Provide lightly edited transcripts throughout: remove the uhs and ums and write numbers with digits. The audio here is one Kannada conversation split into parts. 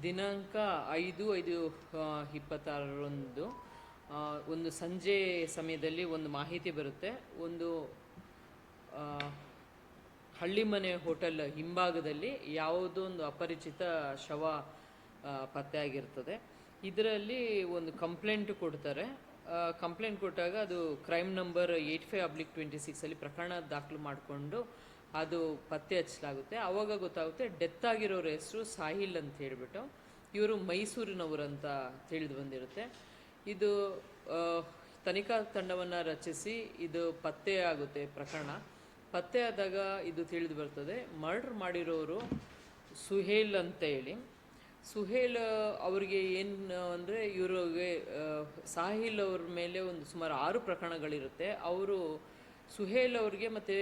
ದಿನಾಂಕ 5/5/26ರಂದು ಒಂದು ಸಂಜೆ ಸಮಯದಲ್ಲಿ ಒಂದು ಮಾಹಿತಿ ಬರುತ್ತೆ. ಒಂದು ಹಳ್ಳಿಮನೆ ಹೋಟೆಲ್ ಹಿಂಭಾಗದಲ್ಲಿ ಯಾವುದೋ ಒಂದು ಅಪರಿಚಿತ ಶವ ಪತ್ತೆಯಾಗಿರ್ತದೆ. ಇದರಲ್ಲಿ ಒಂದು ಕಂಪ್ಲೇಂಟ್ ಕೊಡ್ತಾರೆ. ಕಂಪ್ಲೇಂಟ್ ಕೊಟ್ಟಾಗ ಅದು ಕ್ರೈಮ್ ನಂಬರ್ 85/26 ಪ್ರಕರಣ ದಾಖಲು ಮಾಡಿಕೊಂಡು ಅದು ಪತ್ತೆ ಹಚ್ಚಲಾಗುತ್ತೆ. ಆವಾಗ ಗೊತ್ತಾಗುತ್ತೆ ಡೆತ್ ಆಗಿರೋರ ಹೆಸರು ಸಾಹಿಲ್ ಅಂತ ಹೇಳಿಬಿಟ್ಟು. ಇವರು ಮೈಸೂರಿನವರಂತ ತಿಳಿದು ಬಂದಿರುತ್ತೆ. ಇದು ತನಿಖಾ ತಂಡವನ್ನು ರಚಿಸಿ ಇದು ಪತ್ತೆ ಆಗುತ್ತೆ. ಪ್ರಕರಣ ಪತ್ತೆ ಆದಾಗ ಇದು ತಿಳಿದು ಬರ್ತದೆ ಮರ್ಡರ್ ಮಾಡಿರೋರು ಸುಹೇಲ್ ಅಂತ ಹೇಳಿ. ಸುಹೇಲ್ ಅವರಿಗೆ ಏನು ಅಂದರೆ ಇವ್ರಿಗೆ ಸಾಹಿಲ್ ಅವ್ರ ಮೇಲೆ ಒಂದು ಸುಮಾರು 6 ಪ್ರಕರಣಗಳಿರುತ್ತೆ. ಅವರು ಸುಹೇಲ್ ಅವ್ರಿಗೆ ಮತ್ತು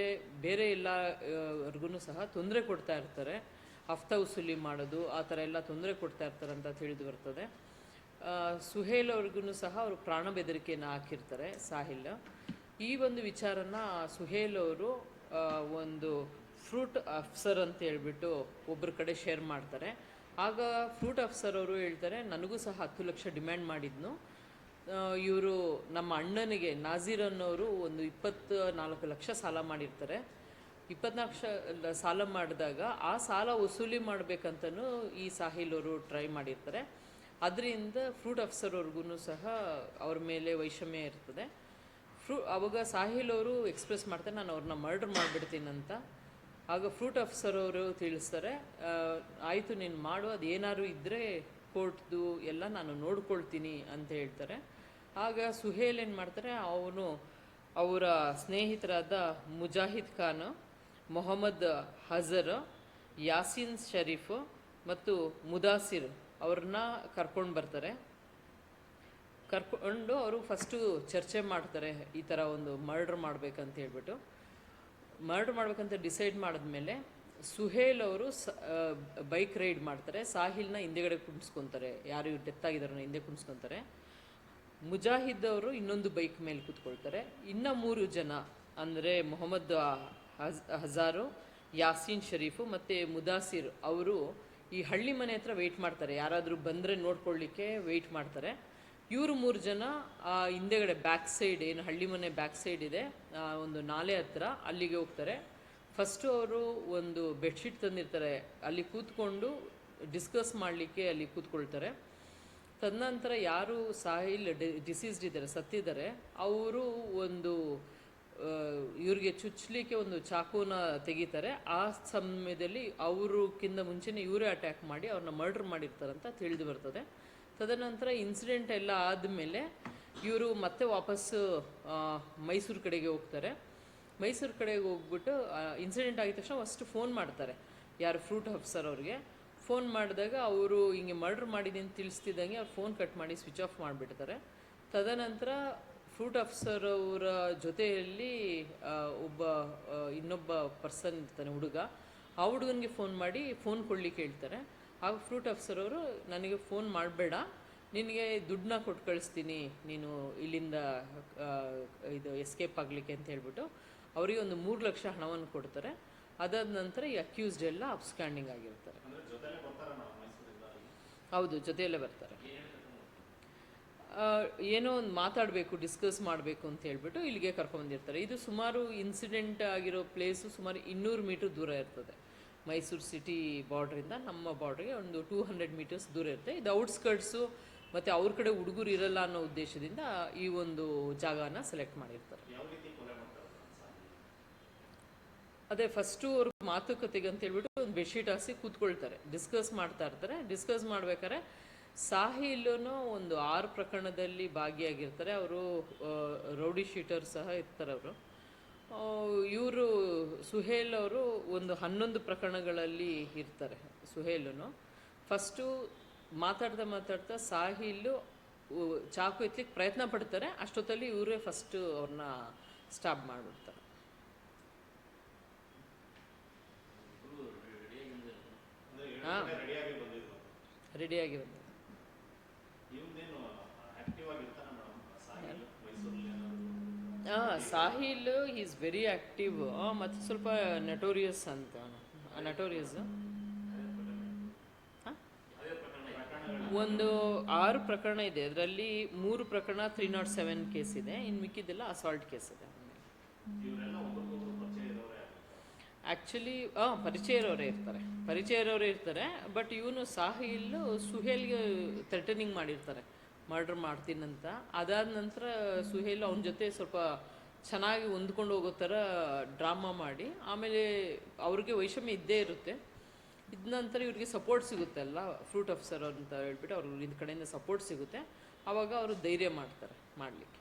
ಬೇರೆ ಎಲ್ಲರಿಗೂ ಸಹ ತೊಂದರೆ ಕೊಡ್ತಾ ಇರ್ತಾರೆ. ಹಫ್ತಾ ವಸೂಲಿ ಮಾಡೋದು ಆ ಥರ ಎಲ್ಲ ತೊಂದರೆ ಕೊಡ್ತಾ ಇರ್ತಾರೆ ಅಂತ ತಿಳಿದು ಬರ್ತದೆ. ಸುಹೇಲ್ ಅವ್ರಿಗೂ ಸಹ ಅವರು ಪ್ರಾಣ ಬೆದರಿಕೆಯನ್ನು ಹಾಕಿರ್ತಾರೆ ಸಾಹಿಲ್. ಈ ಒಂದು ವಿಚಾರನ ಸುಹೇಲ್ ಅವರು ಒಂದು ಫ್ರೂಟ್ ಅಫ್ಸರ್ ಅಂತ ಹೇಳ್ಬಿಟ್ಟು ಒಬ್ಬರ ಕಡೆ ಶೇರ್ ಮಾಡ್ತಾರೆ. ಆಗ ಫ್ರೂಟ್ ಅಫ್ಸರ್ ಅವರು ಹೇಳ್ತಾರೆ ನನಗೂ ಸಹ 10 ಲಕ್ಷ ಡಿಮ್ಯಾಂಡ್ ಮಾಡಿದ್ನು. ಇವರು ನಮ್ಮ ಅಣ್ಣನಿಗೆ ನಾಜೀರ್ ಅನ್ನೋರು ಒಂದು 24 ಲಕ್ಷ ಸಾಲ ಮಾಡಿರ್ತಾರೆ. 24 ಲಕ್ಷ ಸಾಲ ಮಾಡಿದಾಗ ಆ ಸಾಲ ವಸೂಲಿ ಮಾಡಬೇಕಂತನೂ ಈ ಸಾಹಿಲ್ ಅವರು ಟ್ರೈ ಮಾಡಿರ್ತಾರೆ. ಅದರಿಂದ ಫ್ರೂಟ್ ಅಫ್ಸರ್ ಅವ್ರಿಗೂ ಸಹ ಅವ್ರ ಮೇಲೆ ವೈಷಮ್ಯ ಇರ್ತದೆ. ಆವಾಗ ಸಾಹಿಲ್ ಅವರು ಎಕ್ಸ್ಪ್ರೆಸ್ ಮಾಡ್ತಾರೆ ನಾನು ಅವ್ರನ್ನ ಮರ್ಡರ್ ಮಾಡಿಬಿಡ್ತೀನಂತ. ಆಗ ಫ್ರೂಟ್ ಅಫ್ಸರ್ ಅವರು ತಿಳಿಸ್ತಾರೆ ಆಯಿತು ನೀನು ಮಾಡು, ಅದು ಏನಾದ್ರು ಇದ್ದರೆ ಕೋರ್ಟ್ದು ಎಲ್ಲ ನಾನು ನೋಡ್ಕೊಳ್ತೀನಿ ಅಂತ ಹೇಳ್ತಾರೆ. ಆಗ ಸುಹೇಲ್ ಏನು ಮಾಡ್ತಾರೆ, ಅವನು ಅವರ ಸ್ನೇಹಿತರಾದ ಮುಜಾಹಿದ್ ಖಾನ್, ಮೊಹಮ್ಮದ್ ಹಜರ್, ಯಾಸೀನ್ ಶರೀಫ್ ಮತ್ತು ಮುದಾಸಿರ್ ಅವ್ರನ್ನ ಕರ್ಕೊಂಡು ಬರ್ತಾರೆ. ಕರ್ಕೊಂಡು ಅವರು ಫಸ್ಟು ಚರ್ಚೆ ಮಾಡ್ತಾರೆ ಈ ಥರ ಒಂದು ಮರ್ಡರ್ ಮಾಡಬೇಕಂತ ಹೇಳ್ಬಿಟ್ಟು. ಮರ್ಡರ್ ಮಾಡ್ಬೇಕಂತ ಡಿಸೈಡ್ ಮಾಡಿದ್ಮೇಲೆ ಸುಹೇಲ್ ಅವರು ಬೈಕ್ ರೈಡ್ ಮಾಡ್ತಾರೆ. ಸಾಹಿಲ್ನ ಹಿಂದೆಗಡೆ ಕುಣಿಸ್ಕೊತಾರೆ, ಯಾರು ಡೆತ್ ಆಗಿದಾರೋ ಹಿಂದೆ ಕುಣಿಸ್ಕೊತಾರೆ. ಮುಜಾಹಿದ್ ಅವರು ಇನ್ನೊಂದು ಬೈಕ್ ಮೇಲೆ ಕೂತ್ಕೊಳ್ತಾರೆ. ಇನ್ನು 3 ಜನ ಅಂದರೆ ಮೊಹಮ್ಮದ್ ಹಜಾರು, ಯಾಸೀನ್ ಶರೀಫು ಮತ್ತು ಮುದಾಸಿರ್ ಅವರು ಈ ಹಳ್ಳಿ ಮನೆ ಹತ್ರ ವೆಯ್ಟ್ ಮಾಡ್ತಾರೆ. ಯಾರಾದರೂ ಬಂದರೆ ನೋಡ್ಕೊಳ್ಳಿಕ್ಕೆ ವೆಯ್ಟ್ ಮಾಡ್ತಾರೆ. ಇವರು 3 ಜನ ಹಿಂದೆಗಡೆ ಬ್ಯಾಕ್ ಸೈಡ್, ಏನು ಹಳ್ಳಿ ಮನೆ ಬ್ಯಾಕ್ ಸೈಡ್ ಇದೆ ಒಂದು ನಾಲೆ ಹತ್ರ, ಅಲ್ಲಿಗೆ ಹೋಗ್ತಾರೆ. ಫಸ್ಟು ಅವರು ಒಂದು ಬೆಡ್ಶೀಟ್ ತಂದಿರ್ತಾರೆ, ಅಲ್ಲಿ ಕೂತ್ಕೊಂಡು ಡಿಸ್ಕಸ್ ಮಾಡಲಿಕ್ಕೆ ಅಲ್ಲಿ ಕೂತ್ಕೊಳ್ತಾರೆ. ತದನಂತರ ಯಾರು ಸಾಹಿಲ್ ಡಿಸೀಸ್ಡ್ ಇದ್ದಾರೆ, ಸತ್ತಿದ್ದಾರೆ, ಅವರು ಒಂದು ಇವ್ರಿಗೆ ಚುಚ್ಚಲಿಕ್ಕೆ ಒಂದು ಚಾಕುನ ತೆಗಿತಾರೆ. ಆ ಸಮಯದಲ್ಲಿ ಅವ್ರಿಗಿಂತ ಮುಂಚೆನೇ ಇವರೇ ಅಟ್ಯಾಕ್ ಮಾಡಿ ಅವ್ರನ್ನ ಮರ್ಡರ್ ಮಾಡಿರ್ತಾರಂತ ತಿಳಿದು ಬರ್ತದೆ. ತದನಂತರ ಇನ್ಸಿಡೆಂಟ್ ಎಲ್ಲ ಆದಮೇಲೆ ಇವರು ಮತ್ತೆ ವಾಪಸ್ಸು ಮೈಸೂರು ಕಡೆಗೆ ಹೋಗ್ತಾರೆ. ಮೈಸೂರು ಕಡೆಗೆ ಹೋಗ್ಬಿಟ್ಟು ಇನ್ಸಿಡೆಂಟ್ ಆಗಿದ ತಕ್ಷಣ ಫಸ್ಟ್ ಫೋನ್ ಮಾಡ್ತಾರೆ ಯಾರು ಫ್ರೂಟ್ ಅಫ್ಸರ್ ಅವ್ರಿಗೆ. ಫೋನ್ ಮಾಡಿದಾಗ ಅವರು ಹಿಂಗೆ ಮರ್ಡರ್ ಮಾಡಿದ್ದೀನಿ ಅಂತ ತಿಳಿಸ್ತಿದ್ದಂಗೆ ಅವ್ರು ಫೋನ್ ಕಟ್ ಮಾಡಿ ಸ್ವಿಚ್ ಆಫ್ ಮಾಡಿಬಿಡ್ತಾರೆ. ತದನಂತರ ಫ್ರೂಟ್ ಅಫ್ಸರ್ ಅವರ ಜೊತೆಯಲ್ಲಿ ಇನ್ನೊಬ್ಬ ಪರ್ಸನ್ ಇರ್ತಾನೆ, ಹುಡುಗ. ಆ ಹುಡುಗನಿಗೆ ಫೋನ್ ಮಾಡಿ ಫೋನ್ ಕೊಡ್ಲಿಕ್ಕೆ ಹೇಳ್ತಾರೆ. ಆಗ ಫ್ರೂಟ್ ಅಫ್ಸರ್ ಅವರು ನನಗೆ ಫೋನ್ ಮಾಡಬೇಡ, ನಿನಗೆ ದುಡ್ಡನ್ನ ಕೊಟ್ಟು ಕಳಿಸ್ತೀನಿ ನೀನು ಇಲ್ಲಿಂದ ಇದು ಎಸ್ಕೇಪ್ ಆಗಲಿಕ್ಕೆ ಅಂತ ಹೇಳ್ಬಿಟ್ಟು ಅವರಿಗೆ ಒಂದು 3 ಲಕ್ಷ ಹಣವನ್ನು ಕೊಡ್ತಾರೆ. ಅದಾದ ನಂತರ ಈ ಅಕ್ಯೂಸ್ಡ್ ಎಲ್ಲ ಅಬ್ಸ್ಕ್ಯಾಂಡಿಂಗ್ ಆಗಿರ್ತಾರೆ. ಹೌದು, ಜೊತೆಯಲ್ಲೇ ಬರ್ತಾರೆ. ಏನೋ ಒಂದು ಮಾತಾಡಬೇಕು, ಡಿಸ್ಕಸ್ ಮಾಡಬೇಕು ಅಂತ ಹೇಳ್ಬಿಟ್ಟು ಇಲ್ಲಿಗೆ ಕರ್ಕೊಂಡ್ಬಂದಿರ್ತಾರೆ. ಇದು ಸುಮಾರು ಇನ್ಸಿಡೆಂಟ್ ಆಗಿರೋ ಪ್ಲೇಸು ಸುಮಾರು 200 ಮೀಟರ್ ದೂರ ಇರ್ತದೆ. ಮೈಸೂರು ಸಿಟಿ ಬಾರ್ಡ್ರಿಂದ ನಮ್ಮ ಬಾರ್ಡ್ರಿಗೆ ಒಂದು 200 ಮೀಟರ್ಸ್ ದೂರ ಇರುತ್ತೆ. ಇದು ಔಟ್ಸ್ಕರ್ಟ್ಸು ಮತ್ತು ಅವ್ರ ಕಡೆ ಹುಡುಗರು ಇರಲ್ಲ ಅನ್ನೋ ಉದ್ದೇಶದಿಂದ ಈ ಒಂದು ಜಾಗನ ಸೆಲೆಕ್ಟ್ ಮಾಡಿರ್ತಾರೆ. ಅದೇ ಫಸ್ಟು ಅವ್ರ ಮಾತುಕತೆಗೆ ಅಂತ ಹೇಳ್ಬಿಟ್ಟು ಒಂದು ಬೆಡ್ಶೀಟ್ ಹಾಸಿ ಕೂತ್ಕೊಳ್ತಾರೆ, ಡಿಸ್ಕಸ್ ಮಾಡ್ತಾ ಇರ್ತಾರೆ. ಡಿಸ್ಕಸ್ ಮಾಡ್ಬೇಕಾದ್ರೆ ಸಾಹಿಲ್ನು ಒಂದು 6 ಪ್ರಕರಣದಲ್ಲಿ ಭಾಗಿಯಾಗಿರ್ತಾರೆ. ಅವರು ರೌಡಿ ಶೀಟರ್ ಸಹ ಇರ್ತಾರೆ. ಅವರು ಇವರು ಸುಹೇಲ್ ಅವರು ಒಂದು 11 ಪ್ರಕರಣಗಳಲ್ಲಿ ಇರ್ತಾರೆ. ಸುಹೇಲನು ಫಸ್ಟು ಮಾತಾಡ್ತಾ ಸಾಹಿಲ್ ಚಾಕು ಎತ್ತಲಿಕ್ಕೆ ಪ್ರಯತ್ನ ಪಡ್ತಾರೆ. ಅಷ್ಟೊತ್ತಲ್ಲಿ ಇವರೇ ಫಸ್ಟು ಅವ್ರನ್ನ ಸ್ಟಾಪ್ ಮಾಡಿಬಿಡ್ತಾರೆ. ಹಾಂ, ರೆಡಿಯಾಗಿ ಬಂದಿದೆ. ಸಾಹಿಲ್ ಈಸ್ ವೆರಿ ಆ್ಯಕ್ಟಿವ್ ಮತ್ತು ಸ್ವಲ್ಪ ನಟೋರಿಯಸ್ ಅಂತ. ನಟೋರಿಯಸ್ ಒಂದು 6 ಪ್ರಕರಣ ಇದೆ, ಅದರಲ್ಲಿ 3 ಪ್ರಕರಣ 307 ಕೇಸ್ ಇದೆ, ಇನ್ನು ಮಿಕ್ಕಿದ್ದೆಲ್ಲ ಅಸಾಲ್ಟ್ ಕೇಸ್ ಇದೆ. ಆ್ಯಕ್ಚುಲಿ ಪರಿಚಯ ಇರೋರೇ ಇರ್ತಾರೆ. ಬಟ್ ಇವನು ಸಾಹಿಲ್ ಸುಹೇಲ್ಗೆ ಥ್ರೆಟನಿಂಗ್ ಮಾಡಿರ್ತಾರೆ, ಮರ್ಡರ್ ಮಾಡ್ತೀನಂತ. ಅದಾದ ನಂತರ ಸುಹೇಲ್ ಅವನ ಜೊತೆ ಸ್ವಲ್ಪ ಚೆನ್ನಾಗಿ ಹೊಂದ್ಕೊಂಡು ಹೋಗೋ ಥರ ಡ್ರಾಮಾ ಮಾಡಿ, ಆಮೇಲೆ ಅವ್ರಿಗೆ ವೈಷಮ್ಯ ಇದ್ದೇ ಇರುತ್ತೆ. ಇದ ನಂತರ ಇವ್ರಿಗೆ ಸಪೋರ್ಟ್ ಸಿಗುತ್ತೆ ಅಲ್ಲ, ಫ್ರೂಟ್ ಆಫೀಸರ್ ಅಂತ ಹೇಳ್ಬಿಟ್ಟು ಅವ್ರಿಗೆ ಇದ್ ಕಡೆಯಿಂದ ಸಪೋರ್ಟ್ ಸಿಗುತ್ತೆ. ಆವಾಗ ಅವರು ಧೈರ್ಯ ಮಾಡ್ತಾರೆ ಮಾಡಲಿಕ್ಕೆ.